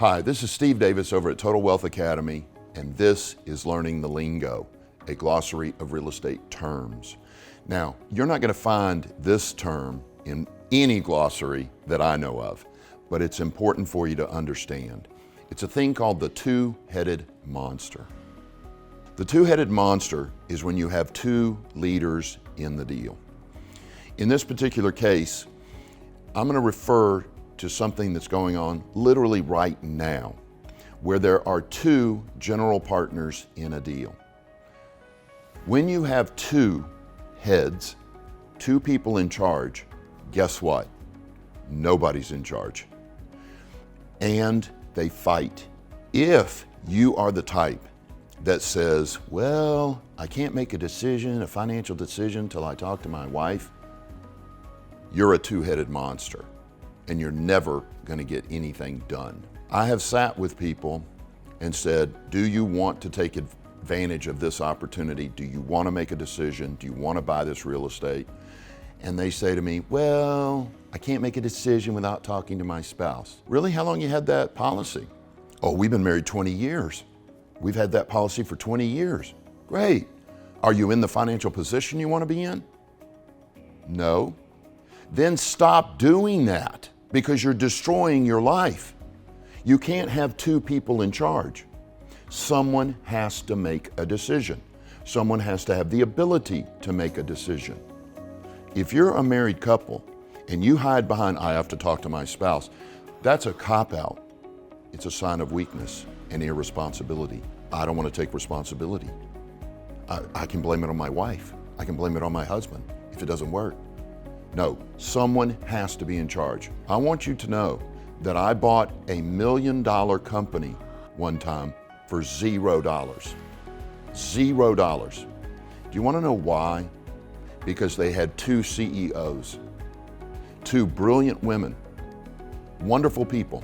Hi, this is Steve Davis over at Total Wealth Academy, and this is Learning the Lingo, a glossary of real estate terms. Now, you're not going to find this term in any glossary that I know of, but it's important for you to understand. It's a thing called the two-headed monster. The two-headed monster is when you have two leaders in the deal. In this particular case, I'm going to refer to something that's going on literally right now, where there are two general partners in a deal. When you have two heads, two people in charge, guess what? Nobody's in charge. And they fight. If you are the type that says, well, I can't make a financial decision till I talk to my wife, you're a two-headed monster and you're never going to get anything done. I have sat with people and said, do you want to take advantage of this opportunity? Do you want to make a decision? Do you want to buy this real estate? And they say to me, well, I can't make a decision without talking to my spouse. Really? How long you had that policy? Oh, we've been married 20 years. We've had that policy for 20 years. Great. Are you in the financial position you want to be in? No. Then stop doing that because you're destroying your life. You can't have two people in charge. Someone has to make a decision. Someone has to have the ability to make a decision. If you're a married couple and you hide behind, I have to talk to my spouse, that's a cop-out. It's a sign of weakness and irresponsibility. I don't want to take responsibility. I can blame it on my wife. I can blame it on my husband if it doesn't work. No, someone has to be in charge. I want you to know that I bought $1 million company one time for $0. $0. Do you want to know why? Because they had two CEOs, two brilliant women, wonderful people.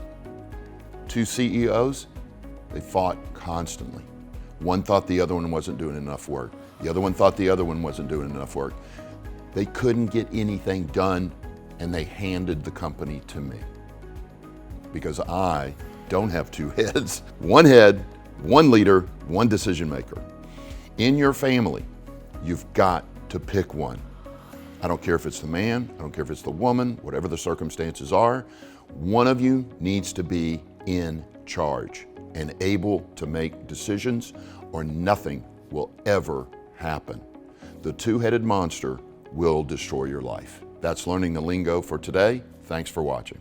Two CEOs, they fought constantly. One thought the other one wasn't doing enough work. The other one thought the other one wasn't doing enough work. They couldn't get anything done, and they handed the company to me because I don't have two heads. One head, one leader, one decision maker. In your family, you've got to pick one. I don't care if it's the man, I don't care if it's the woman, whatever the circumstances are, one of you needs to be in charge and able to make decisions, or nothing will ever happen. The two-headed monster will destroy your life. That's Learning the Lingo for today. Thanks for watching.